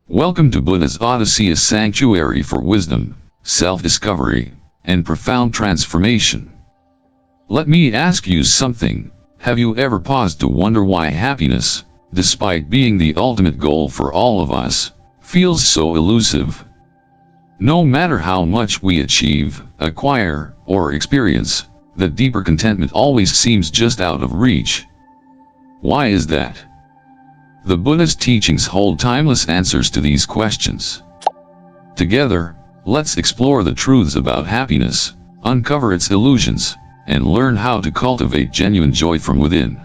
Welcome to Buddha's Odyssey, a sanctuary for wisdom, self-discovery, and profound transformation. Let me ask you something. Have you ever paused to wonder why happiness, despite being the ultimate goal for all of us, feels so elusive? No matter how much we achieve, acquire, or experience, the deeper contentment always seems just out of reach. Why is that? The Buddha's teachings hold timeless answers to these questions. Together, let's explore the truths about happiness, uncover its illusions, and learn how to cultivate genuine joy from within.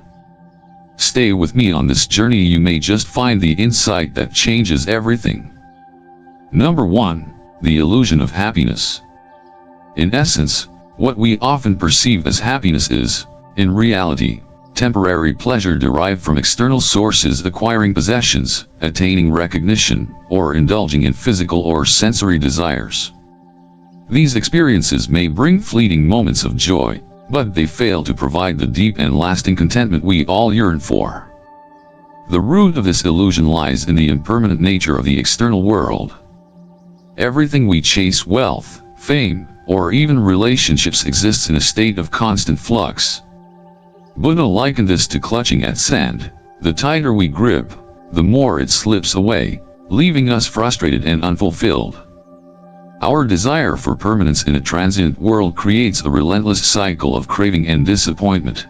Stay with me on this journey. You may just find the insight that changes everything. Number 1. The illusion of happiness. In essence, what we often perceive as happiness is, in reality, temporary pleasure derived from external sources, acquiring possessions, attaining recognition, or indulging in physical or sensory desires. These experiences may bring fleeting moments of joy, but they fail to provide the deep and lasting contentment we all yearn for. The root of this illusion lies in the impermanent nature of the external world. Everything we chase, wealth, fame, or even relationships, exists in a state of constant flux. Buddha likened this to clutching at sand. The tighter we grip, the more it slips away, leaving us frustrated and unfulfilled. Our desire for permanence in a transient world creates a relentless cycle of craving and disappointment.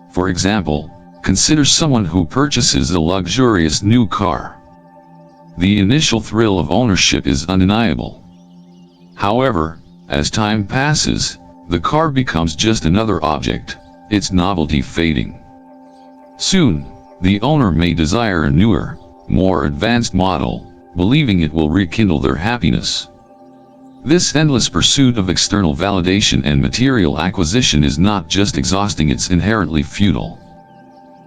For example, consider someone who purchases a luxurious new car. The initial thrill of ownership is undeniable. However, as time passes, the car becomes just another object, its novelty fading. Soon, the owner may desire a newer, more advanced model, believing it will rekindle their happiness. This endless pursuit of external validation and material acquisition is not just exhausting, it's inherently futile.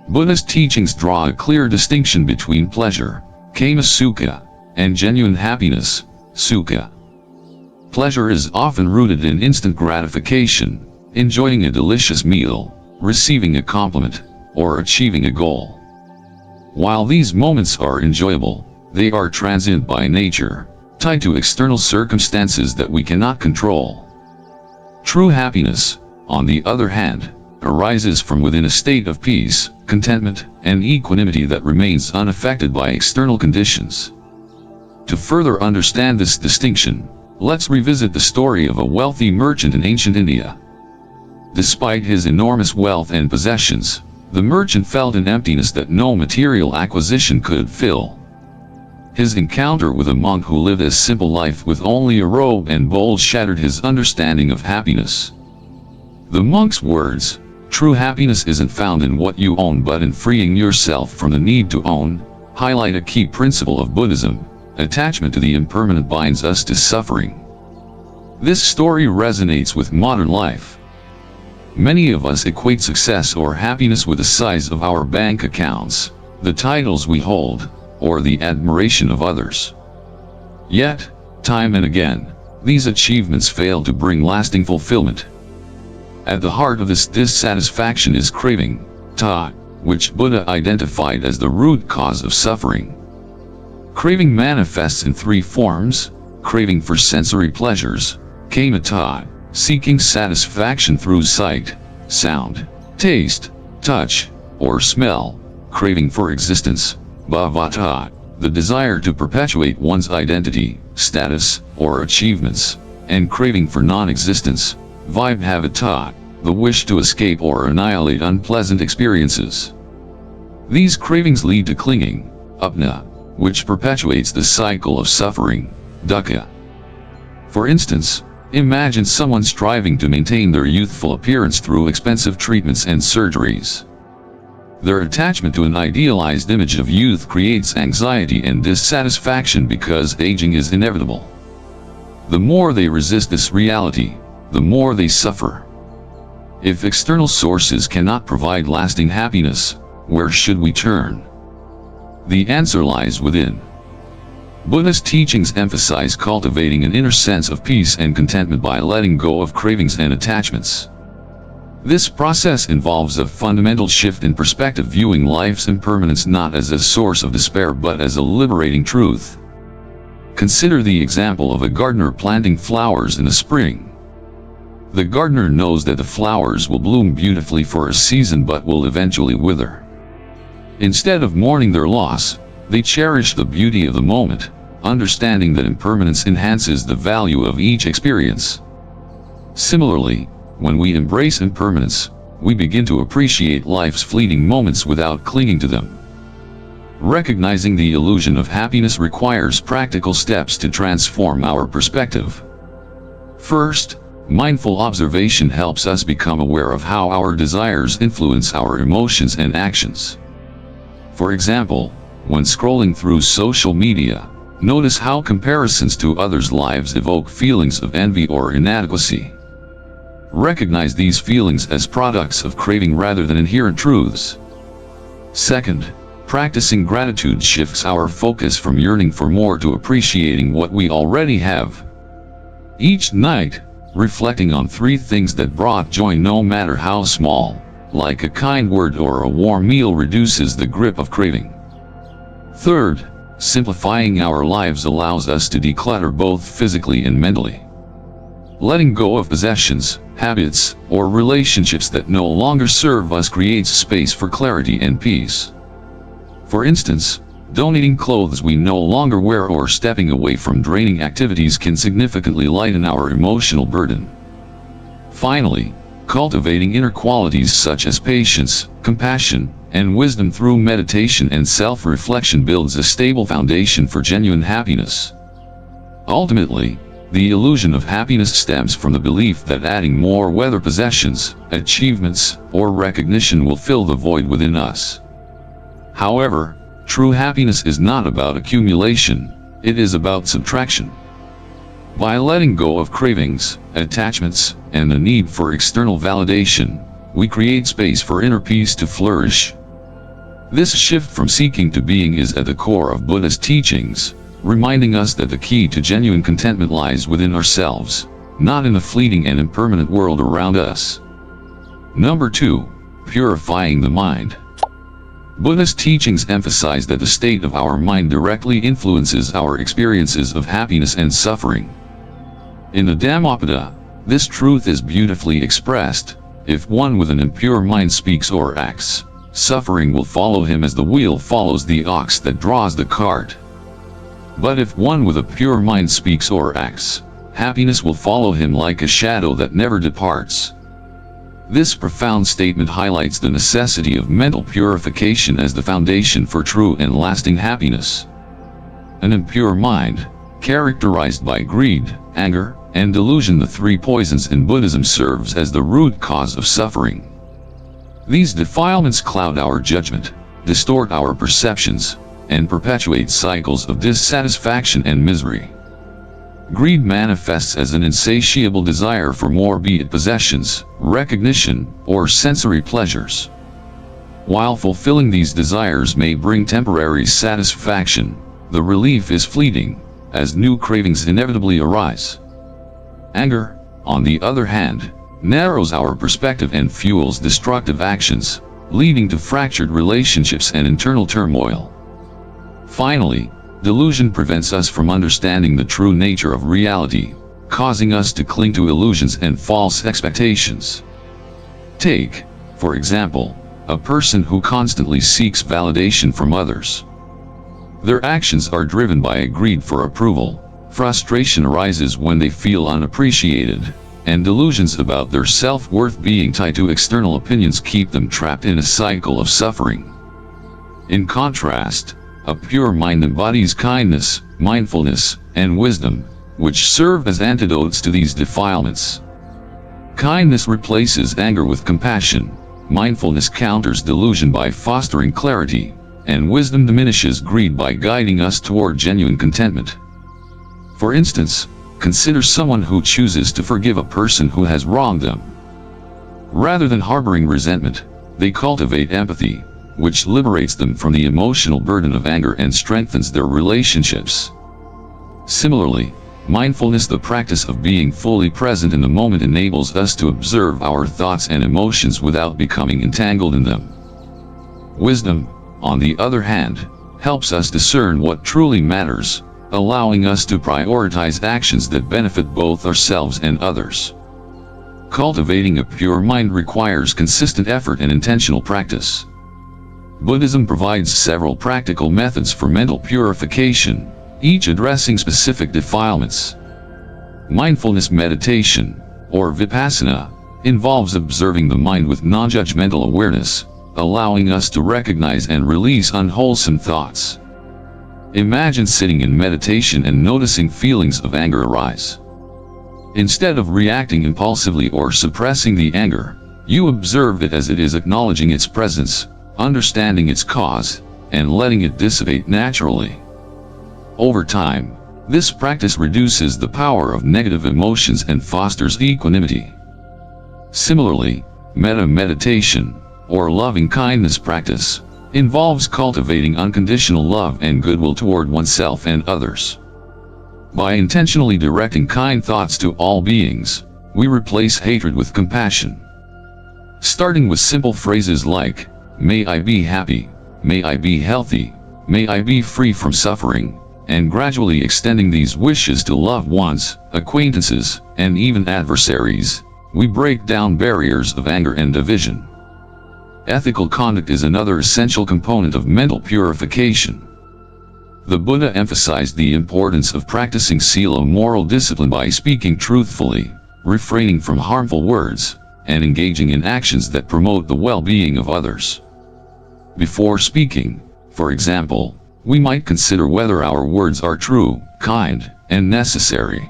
Buddha's teachings draw a clear distinction between pleasure, kama sukha, and genuine happiness, sukha. Pleasure is often rooted in instant gratification, enjoying a delicious meal, receiving a compliment, or achieving a goal. While these moments are enjoyable, they are transient by nature, tied to external circumstances that we cannot control. True happiness, on the other hand, arises from within, a state of peace, contentment, and equanimity that remains unaffected by external conditions. To further understand this distinction, let's revisit the story of a wealthy merchant in ancient India. Despite his enormous wealth and possessions, the merchant felt an emptiness that no material acquisition could fill. His encounter with a monk who lived a simple life with only a robe and bowl shattered his understanding of happiness. The monk's words, "True happiness isn't found in what you own but in freeing yourself from the need to own," highlight a key principle of Buddhism: attachment to the impermanent binds us to suffering. This story resonates with modern life. Many of us equate success or happiness with the size of our bank accounts, the titles we hold, or the admiration of others. Yet, time and again, these achievements fail to bring lasting fulfillment. At the heart of this dissatisfaction is craving, ta, which Buddha identified as the root cause of suffering. Craving manifests in three forms: craving for sensory pleasures, kamata, seeking satisfaction through sight, sound, taste, touch, or smell; craving for existence, bhavata, the desire to perpetuate one's identity, status, or achievements; and craving for non-existence, vibhavata, the wish to escape or annihilate unpleasant experiences. These cravings lead to clinging, upna, which perpetuates the cycle of suffering, dukkha. For instance, imagine someone striving to maintain their youthful appearance through expensive treatments and surgeries. Their attachment to an idealized image of youth creates anxiety and dissatisfaction because aging is inevitable. The more they resist this reality, the more they suffer. If external sources cannot provide lasting happiness, where should we turn? The answer lies within. Buddha's teachings emphasize cultivating an inner sense of peace and contentment by letting go of cravings and attachments. This process involves a fundamental shift in perspective, viewing life's impermanence not as a source of despair but as a liberating truth. Consider the example of a gardener planting flowers in the spring. The gardener knows that the flowers will bloom beautifully for a season but will eventually wither. Instead of mourning their loss, they cherish the beauty of the moment, understanding that impermanence enhances the value of each experience. Similarly, when we embrace impermanence, we begin to appreciate life's fleeting moments without clinging to them. Recognizing the illusion of happiness requires practical steps to transform our perspective. First, mindful observation helps us become aware of how our desires influence our emotions and actions. For example, when scrolling through social media, notice how comparisons to others' lives evoke feelings of envy or inadequacy. Recognize these feelings as products of craving rather than inherent truths. Second, practicing gratitude shifts our focus from yearning for more to appreciating what we already have. Each night, reflecting on 3 things that brought joy, no matter how small, like a kind word or a warm meal, reduces the grip of craving. Third, simplifying our lives allows us to declutter both physically and mentally. Letting go of possessions, habits, or relationships that no longer serve us creates space for clarity and peace. For instance, donating clothes we no longer wear or stepping away from draining activities can significantly lighten our emotional burden. Finally, cultivating inner qualities such as patience, compassion, and wisdom through meditation and self-reflection builds a stable foundation for genuine happiness. Ultimately, the illusion of happiness stems from the belief that adding more, whether possessions, achievements, or recognition, will fill the void within us. However, true happiness is not about accumulation, it is about subtraction. By letting go of cravings, attachments, and the need for external validation, we create space for inner peace to flourish. This shift from seeking to being is at the core of Buddha's teachings, reminding us that the key to genuine contentment lies within ourselves, not in the fleeting and impermanent world around us. Number 2. Purifying the mind. Buddha's teachings emphasize that the state of our mind directly influences our experiences of happiness and suffering. In the Dhammapada, this truth is beautifully expressed: if one with an impure mind speaks or acts, suffering will follow him as the wheel follows the ox that draws the cart. But if one with a pure mind speaks or acts, happiness will follow him like a shadow that never departs. This profound statement highlights the necessity of mental purification as the foundation for true and lasting happiness. An impure mind, characterized by greed, anger, and delusion, the 3 poisons in Buddhism, serves as the root cause of suffering. These defilements cloud our judgment, distort our perceptions, and perpetuate cycles of dissatisfaction and misery. Greed manifests as an insatiable desire for more, be it possessions, recognition, or sensory pleasures. While fulfilling these desires may bring temporary satisfaction, the relief is fleeting, as new cravings inevitably arise. Anger, on the other hand, narrows our perspective and fuels destructive actions, leading to fractured relationships and internal turmoil. Finally, delusion prevents us from understanding the true nature of reality, causing us to cling to illusions and false expectations. Take, for example, a person who constantly seeks validation from others. Their actions are driven by a greed for approval, frustration arises when they feel unappreciated, and delusions about their self-worth being tied to external opinions keep them trapped in a cycle of suffering. In contrast, a pure mind embodies kindness, mindfulness, and wisdom, which serve as antidotes to these defilements. Kindness replaces anger with compassion, mindfulness counters delusion by fostering clarity, and wisdom diminishes greed by guiding us toward genuine contentment. For instance, consider someone who chooses to forgive a person who has wronged them. Rather than harboring resentment, they cultivate empathy, which liberates them from the emotional burden of anger and strengthens their relationships. Similarly, Mindfulness, the practice of being fully present in the moment, enables us to observe our thoughts and emotions without becoming entangled in them. Wisdom, on the other hand, helps us discern what truly matters, allowing us to prioritize actions that benefit both ourselves and others. Cultivating a pure mind requires consistent effort and intentional practice. Buddhism provides several practical methods for mental purification, each addressing specific defilements. Mindfulness meditation, or vipassana, involves observing the mind with non-judgmental awareness, allowing us to recognize and release unwholesome thoughts. Imagine sitting in meditation and noticing feelings of anger arise. Instead of reacting impulsively or suppressing the anger, you observe it as it is, acknowledging its presence, understanding its cause, and letting it dissipate naturally. Over time, this practice reduces the power of negative emotions and fosters equanimity. Similarly, metta meditation, or loving kindness practice, involves cultivating unconditional love and goodwill toward oneself and others. By intentionally directing kind thoughts to all beings, we replace hatred with compassion. Starting with simple phrases like, "May I be happy," "May I be healthy," "May I be free from suffering," and gradually extending these wishes to loved ones, acquaintances, and even adversaries, we break down barriers of anger and division. Ethical conduct is another essential component of mental purification. The Buddha emphasized the importance of practicing sila, moral discipline, by speaking truthfully, refraining from harmful words, and engaging in actions that promote the well-being of others. Before speaking, for example, we might consider whether our words are true, kind, and necessary.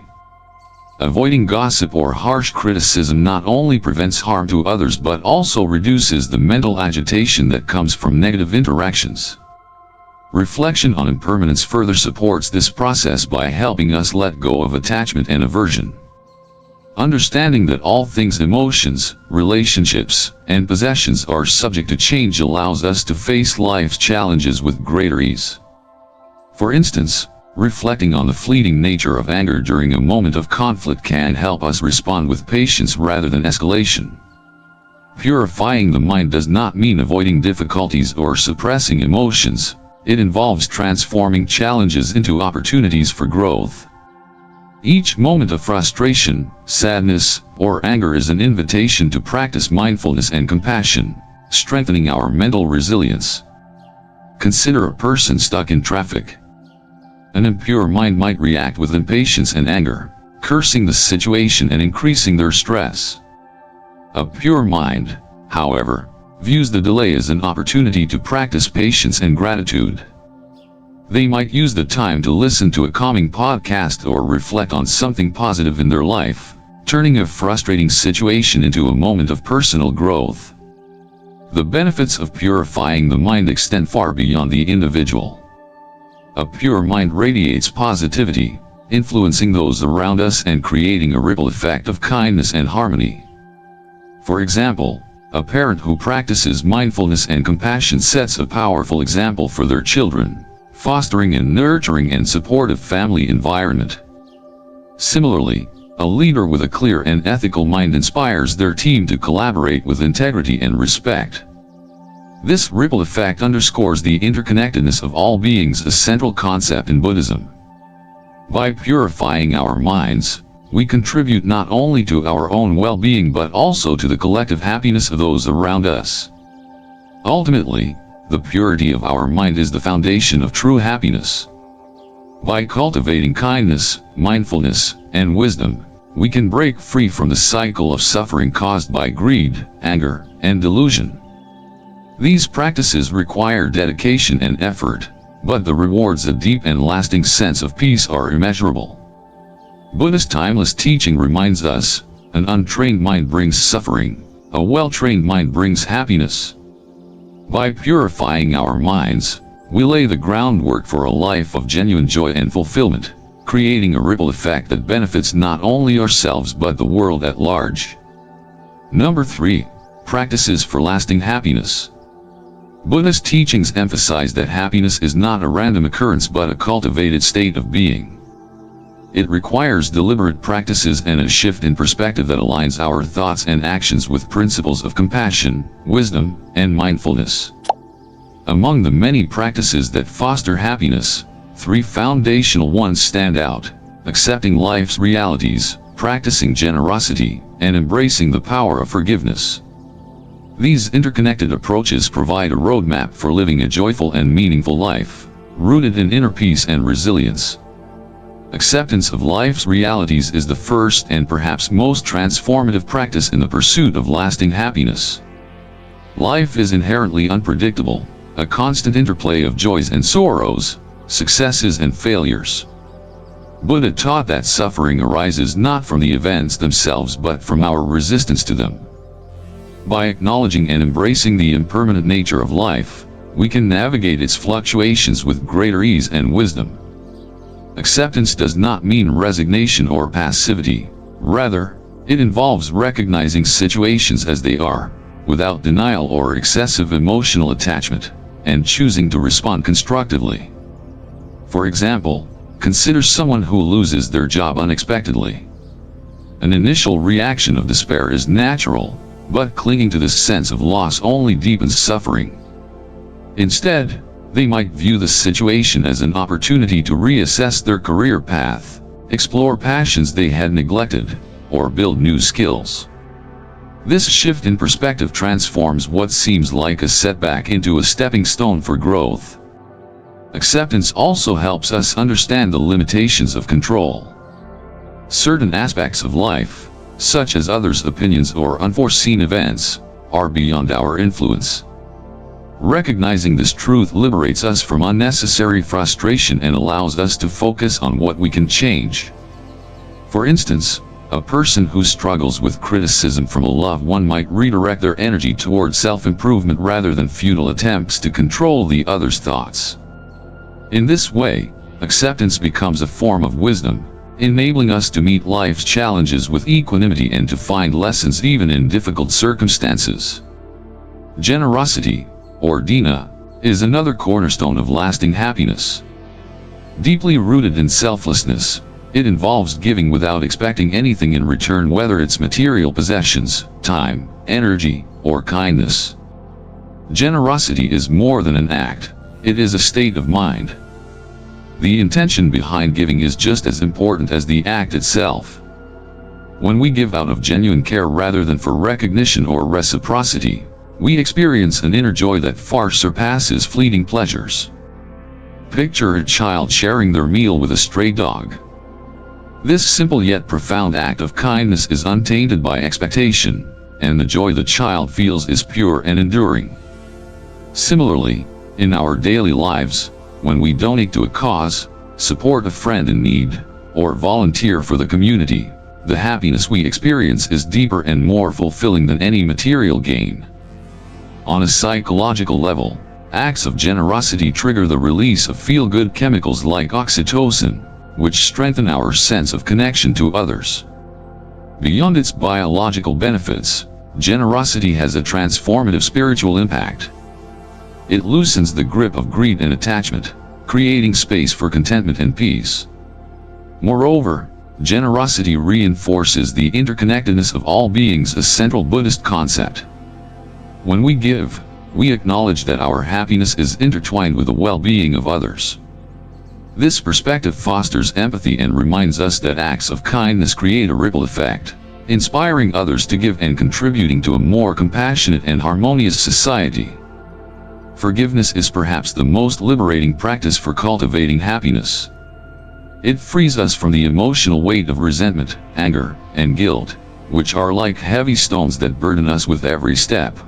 Avoiding gossip or harsh criticism not only prevents harm to others but also reduces the mental agitation that comes from negative interactions. Reflection on impermanence further supports this process by helping us let go of attachment and aversion. Understanding that all things, emotions, relationships, and possessions are subject to change allows us to face life's challenges with greater ease. For instance, reflecting on the fleeting nature of anger during a moment of conflict can help us respond with patience rather than escalation. Purifying the mind does not mean avoiding difficulties or suppressing emotions. It involves transforming challenges into opportunities for growth. Each moment of frustration, sadness, or anger is an invitation to practice mindfulness and compassion, strengthening our mental resilience. Consider a person stuck in traffic. An impure mind might react with impatience and anger, cursing the situation and increasing their stress. A pure mind, however, views the delay as an opportunity to practice patience and gratitude. They might use the time to listen to a calming podcast or reflect on something positive in their life, turning a frustrating situation into a moment of personal growth. The benefits of purifying the mind extend far beyond the individual. A pure mind radiates positivity, influencing those around us and creating a ripple effect of kindness and harmony. For example, a parent who practices mindfulness and compassion sets a powerful example for their children, fostering a nurturing and supportive family environment. Similarly, a leader with a clear and ethical mind inspires their team to collaborate with integrity and respect. This ripple effect underscores the interconnectedness of all beings, a central concept in Buddhism. By purifying our minds, we contribute not only to our own well-being but also to the collective happiness of those around us. Ultimately, the purity of our mind is the foundation of true happiness. By cultivating kindness, mindfulness, and wisdom, we can break free from the cycle of suffering caused by greed, anger, and delusion. These practices require dedication and effort, but the rewards, a deep and lasting sense of peace, are immeasurable. Buddhist timeless teaching reminds us, an untrained mind brings suffering, a well-trained mind brings happiness. By purifying our minds, we lay the groundwork for a life of genuine joy and fulfillment, creating a ripple effect that benefits not only ourselves but the world at large. Number 3. Practices for lasting happiness. Buddhist teachings emphasize that happiness is not a random occurrence but a cultivated state of being. It requires deliberate practices and a shift in perspective that aligns our thoughts and actions with principles of compassion, wisdom, and mindfulness. Among the many practices that foster happiness, 3 foundational ones stand out: accepting life's realities, practicing generosity, and embracing the power of forgiveness. These interconnected approaches provide a roadmap for living a joyful and meaningful life, rooted in inner peace and resilience. Acceptance of life's realities is the first and perhaps most transformative practice in the pursuit of lasting happiness. Life is inherently unpredictable, a constant interplay of joys and sorrows, successes and failures. Buddha taught that suffering arises not from the events themselves but from our resistance to them. By acknowledging and embracing the impermanent nature of life, we can navigate its fluctuations with greater ease and wisdom. Acceptance does not mean resignation or passivity. Rather, it involves recognizing situations as they are, without denial or excessive emotional attachment, and choosing to respond constructively. For example, consider someone who loses their job unexpectedly. An initial reaction of despair is natural, but clinging to this sense of loss only deepens suffering. Instead, they might view the situation as an opportunity to reassess their career path, explore passions they had neglected, or build new skills. This shift in perspective transforms what seems like a setback into a stepping stone for growth. Acceptance also helps us understand the limitations of control. Certain aspects of life, such as others' opinions or unforeseen events, are beyond our influence. Recognizing this truth liberates us from unnecessary frustration and allows us to focus on what we can change. For instance, a person who struggles with criticism from a loved one might redirect their energy toward self-improvement rather than futile attempts to control the other's thoughts. In this way, acceptance becomes a form of wisdom, enabling us to meet life's challenges with equanimity and to find lessons even in difficult circumstances. Generosity, or dina, is another cornerstone of lasting happiness. Deeply rooted in selflessness, it involves giving without expecting anything in return, whether it's material possessions, time, energy, or kindness. Generosity is more than an act, it is a state of mind. The intention behind giving is just as important as the act itself. When we give out of genuine care rather than for recognition or reciprocity, we experience an inner joy that far surpasses fleeting pleasures. Picture a child sharing their meal with a stray dog. This simple yet profound act of kindness is untainted by expectation, and the joy the child feels is pure and enduring. Similarly, in our daily lives, when we donate to a cause, support a friend in need, or volunteer for the community, the happiness we experience is deeper and more fulfilling than any material gain. On a psychological level, acts of generosity trigger the release of feel-good chemicals like oxytocin, which strengthen our sense of connection to others. Beyond its biological benefits, generosity has a transformative spiritual impact. It loosens the grip of greed and attachment, creating space for contentment and peace. Moreover, generosity reinforces the interconnectedness of all beings, a central Buddhist concept. When we give, we acknowledge that our happiness is intertwined with the well-being of others. This perspective fosters empathy and reminds us that acts of kindness create a ripple effect, inspiring others to give and contributing to a more compassionate and harmonious society. Forgiveness is perhaps the most liberating practice for cultivating happiness. It frees us from the emotional weight of resentment, anger, and guilt, which are like heavy stones that burden us with every step.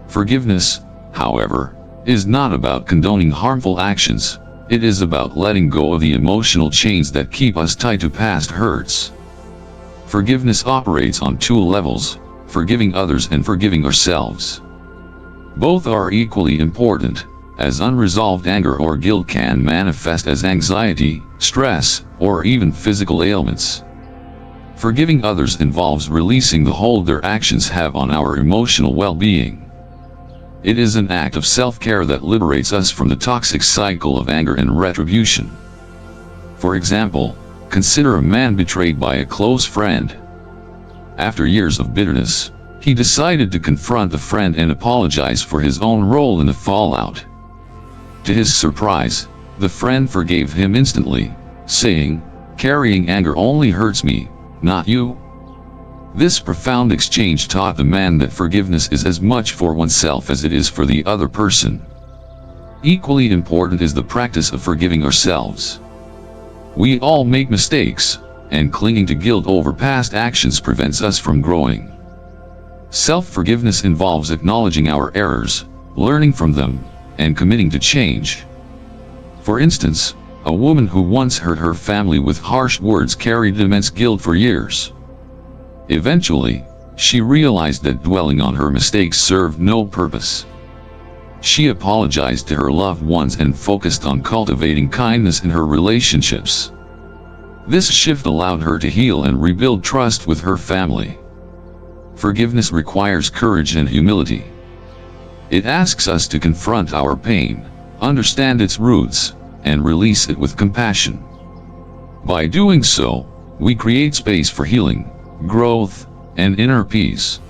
Forgiveness, however, is not about condoning harmful actions. It is about letting go of the emotional chains that keep us tied to past hurts. Forgiveness operates on 2 levels, forgiving others and forgiving ourselves. Both are equally important, as unresolved anger or guilt can manifest as anxiety, stress, or even physical ailments. Forgiving others involves releasing the hold their actions have on our emotional well-being. It is an act of self-care that liberates us from the toxic cycle of anger and retribution. For example, Consider a man betrayed by a close friend. After years of bitterness, he decided to confront the friend and apologize for his own role in the fallout. To his surprise, the friend forgave him instantly, saying, "Carrying anger only hurts me, not you." This profound exchange taught the man that forgiveness is as much for oneself as it is for the other person. Equally important is the practice of forgiving ourselves. We all make mistakes, and clinging to guilt over past actions prevents us from growing. Self-forgiveness involves acknowledging our errors, learning from them, and committing to change. For instance, a woman who once hurt her family with harsh words carried immense guilt for years. Eventually, she realized that dwelling on her mistakes served no purpose. She apologized to her loved ones and focused on cultivating kindness in her relationships. This shift allowed her to heal and rebuild trust with her family. Forgiveness requires courage and humility. It asks us to confront our pain, understand its roots, and release it with compassion. By doing so, we create space for healing, growth, and inner peace.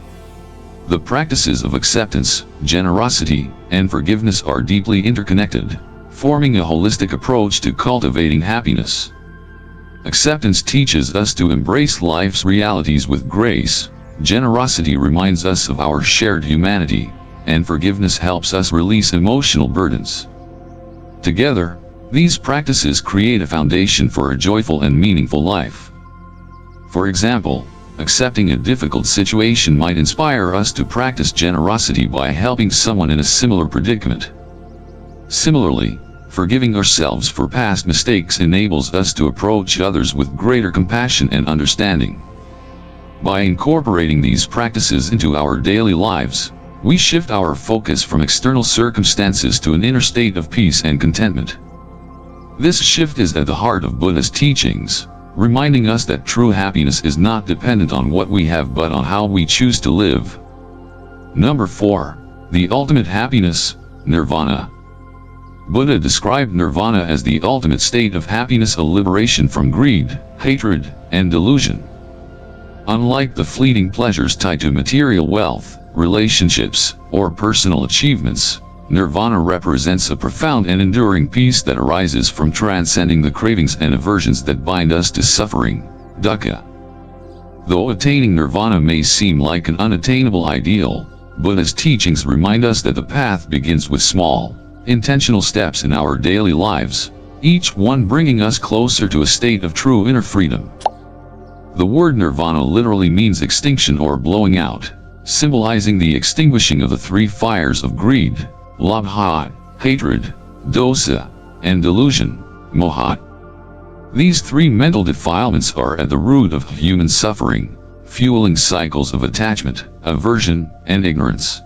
The practices of acceptance, generosity, and forgiveness are deeply interconnected, forming a holistic approach to cultivating happiness. Acceptance teaches us to embrace life's realities with grace, generosity reminds us of our shared humanity, and forgiveness helps us release emotional burdens. Together, these practices create a foundation for a joyful and meaningful life. For example, accepting a difficult situation might inspire us to practice generosity by helping someone in a similar predicament. Similarly, forgiving ourselves for past mistakes enables us to approach others with greater compassion and understanding. By incorporating these practices into our daily lives, we shift our focus from external circumstances to an inner state of peace and contentment. This shift is at the heart of Buddha's teachings, reminding us that true happiness is not dependent on what we have but on how we choose to live. Number 4. The ultimate happiness, nirvana. Buddha described nirvana as the ultimate state of happiness, a liberation from greed, hatred, and delusion. Unlike the fleeting pleasures tied to material wealth, relationships, or personal achievements, nirvana represents a profound and enduring peace that arises from transcending the cravings and aversions that bind us to suffering, dukkha. Though attaining nirvana may seem like an unattainable ideal, Buddha's teachings remind us that the path begins with small, intentional steps in our daily lives, each one bringing us closer to a state of true inner freedom. The word nirvana literally means extinction or blowing out, symbolizing the extinguishing of the three fires of greed, labha, hatred, dosa, and delusion, moha. These three mental defilements are at the root of human suffering, fueling cycles of attachment, aversion, and ignorance.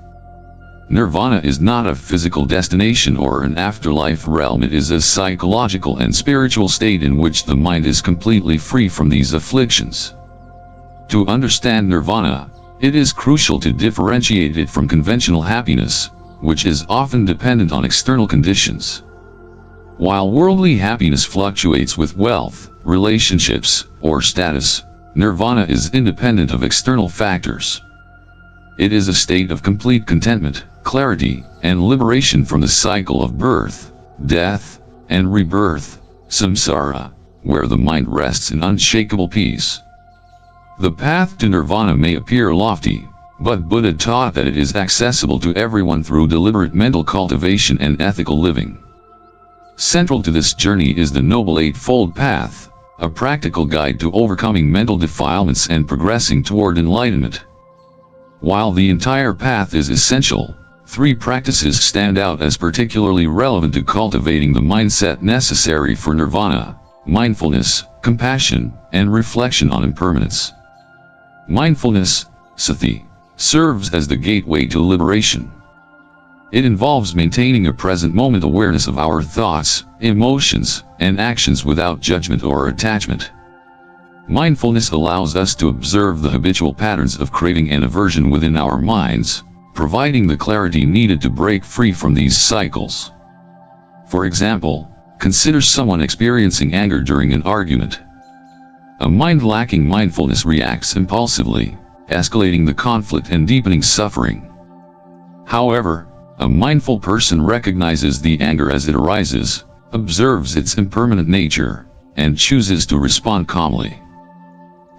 Nirvana is not a physical destination or an afterlife realm. It is a psychological and spiritual state in which the mind is completely free from these afflictions. To understand nirvana, it is crucial to differentiate it from conventional happiness, which is often dependent on external conditions. While worldly happiness fluctuates with wealth, relationships, or status, nirvana is independent of external factors. It is a state of complete contentment, clarity, and liberation from the cycle of birth, death, and rebirth, samsara, where the mind rests in unshakable peace. The path to nirvana may appear lofty, but Buddha taught that it is accessible to everyone through deliberate mental cultivation and ethical living. Central to this journey is the Noble Eightfold Path, a practical guide to overcoming mental defilements and progressing toward enlightenment. While the entire path is essential, three practices stand out as particularly relevant to cultivating the mindset necessary for nirvana: mindfulness, compassion, and reflection on impermanence. Mindfulness, sati, serves as the gateway to liberation. It involves maintaining a present moment awareness of our thoughts, emotions, and actions without judgment or attachment. Mindfulness allows us to observe the habitual patterns of craving and aversion within our minds, providing the clarity needed to break free from these cycles. For example, consider someone experiencing anger during an argument. A mind lacking mindfulness reacts impulsively, escalating the conflict and deepening suffering. However, a mindful person recognizes the anger as it arises, observes its impermanent nature, and chooses to respond calmly.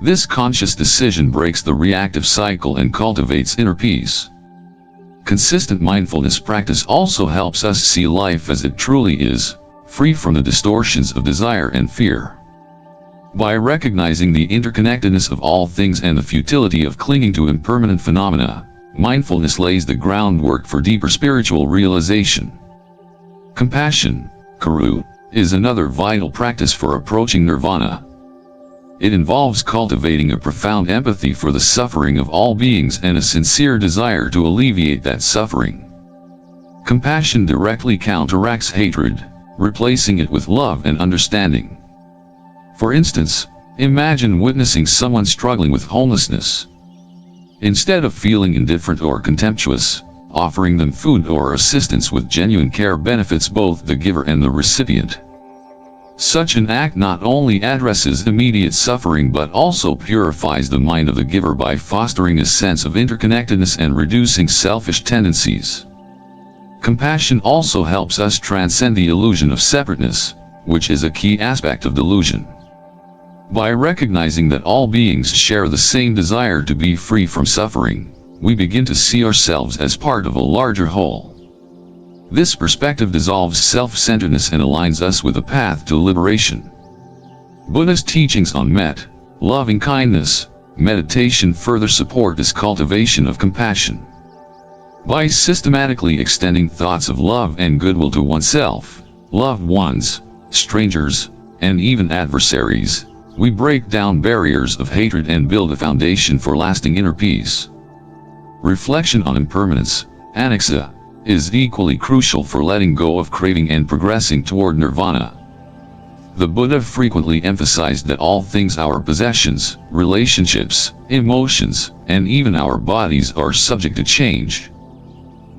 This conscious decision breaks the reactive cycle and cultivates inner peace. Consistent mindfulness practice also helps us see life as it truly is, free from the distortions of desire and fear. By recognizing the interconnectedness of all things and the futility of clinging to impermanent phenomena, mindfulness lays the groundwork for deeper spiritual realization. Compassion, Karu, is another vital practice for approaching nirvana. It involves cultivating a profound empathy for the suffering of all beings and a sincere desire to alleviate that suffering. Compassion directly counteracts hatred, replacing it with love and understanding. For instance, imagine witnessing someone struggling with homelessness. Instead of feeling indifferent or contemptuous, offering them food or assistance with genuine care benefits both the giver and the recipient. Such an act not only addresses immediate suffering but also purifies the mind of the giver by fostering a sense of interconnectedness and reducing selfish tendencies. Compassion also helps us transcend the illusion of separateness, which is a key aspect of delusion. By recognizing that all beings share the same desire to be free from suffering, we begin to see ourselves as part of a larger whole. This perspective dissolves self-centeredness and aligns us with a path to liberation. Buddha's teachings on loving kindness, meditation further support this cultivation of compassion. By systematically extending thoughts of love and goodwill to oneself, loved ones, strangers, and even adversaries, we break down barriers of hatred and build a foundation for lasting inner peace. Reflection on impermanence, anicca, is equally crucial for letting go of craving and progressing toward nirvana. The Buddha frequently emphasized that all things, our possessions, relationships, emotions, and even our bodies are subject to change.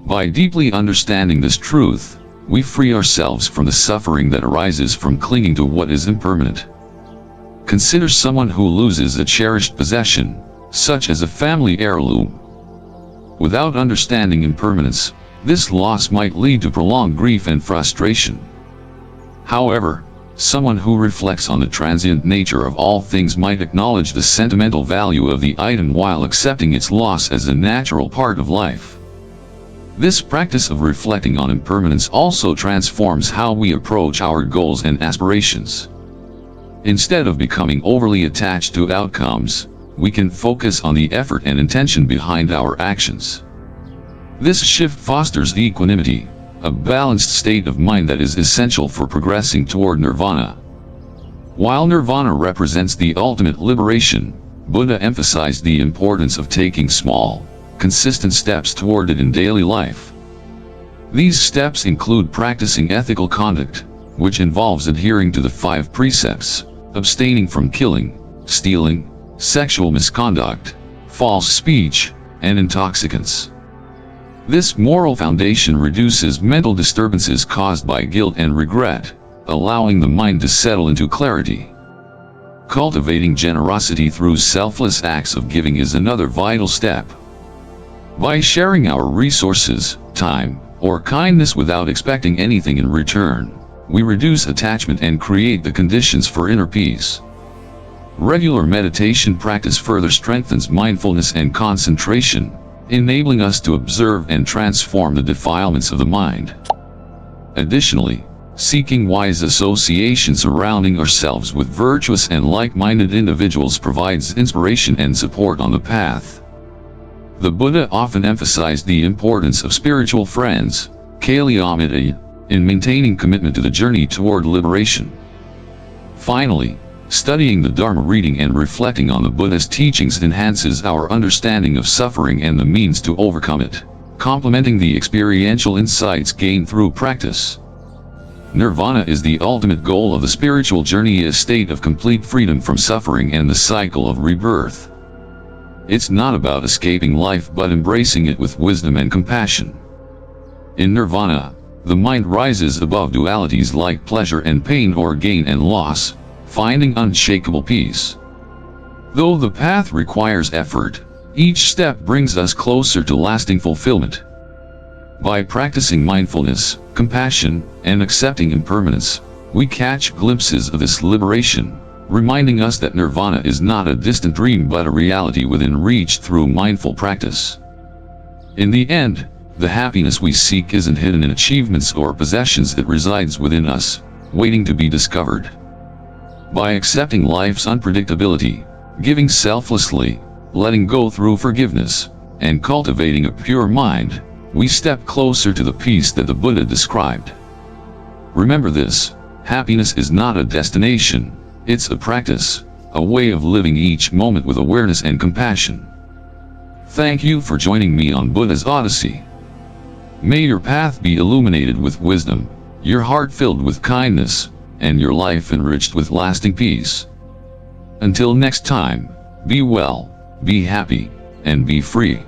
By deeply understanding this truth, we free ourselves from the suffering that arises from clinging to what is impermanent. Consider someone who loses a cherished possession, such as a family heirloom. Without understanding impermanence, this loss might lead to prolonged grief and frustration. However, someone who reflects on the transient nature of all things might acknowledge the sentimental value of the item while accepting its loss as a natural part of life. This practice of reflecting on impermanence also transforms how we approach our goals and aspirations. Instead of becoming overly attached to outcomes, we can focus on the effort and intention behind our actions. This shift fosters equanimity, a balanced state of mind that is essential for progressing toward nirvana. While nirvana represents the ultimate liberation, Buddha emphasized the importance of taking small, consistent steps toward it in daily life. These steps include practicing ethical conduct, which involves adhering to the 5 precepts, abstaining from killing, stealing, sexual misconduct, false speech, and intoxicants. This moral foundation reduces mental disturbances caused by guilt and regret, allowing the mind to settle into clarity. Cultivating generosity through selfless acts of giving is another vital step. By sharing our resources, time, or kindness without expecting anything in return, we reduce attachment and create the conditions for inner peace. Regular meditation practice further strengthens mindfulness and concentration, enabling us to observe and transform the defilements of the mind. Additionally, seeking wise association surrounding ourselves with virtuous and like-minded individuals provides inspiration and support on the path. The Buddha often emphasized the importance of spiritual friends, kalyamita, in maintaining commitment to the journey toward liberation. Finally, studying the Dharma, reading and reflecting on the Buddha's teachings enhances our understanding of suffering and the means to overcome it, complementing the experiential insights gained through practice. Nirvana is the ultimate goal of the spiritual journey, a state of complete freedom from suffering and the cycle of rebirth. It's not about escaping life but embracing it with wisdom and compassion. In nirvana, the mind rises above dualities like pleasure and pain or gain and loss, finding unshakable peace. Though the path requires effort, each step brings us closer to lasting fulfillment. By practicing mindfulness, compassion, and accepting impermanence, we catch glimpses of this liberation, reminding us that nirvana is not a distant dream but a reality within reach through mindful practice. In the end, the happiness we seek isn't hidden in achievements or possessions, it resides within us, waiting to be discovered. By accepting life's unpredictability, giving selflessly, letting go through forgiveness, and cultivating a pure mind, we step closer to the peace that the Buddha described. Remember this: happiness is not a destination, it's a practice, a way of living each moment with awareness and compassion. Thank you for joining me on Buddha's Odyssey. May your path be illuminated with wisdom, your heart filled with kindness, and your life enriched with lasting peace. Until next time, be well, be happy, and be free.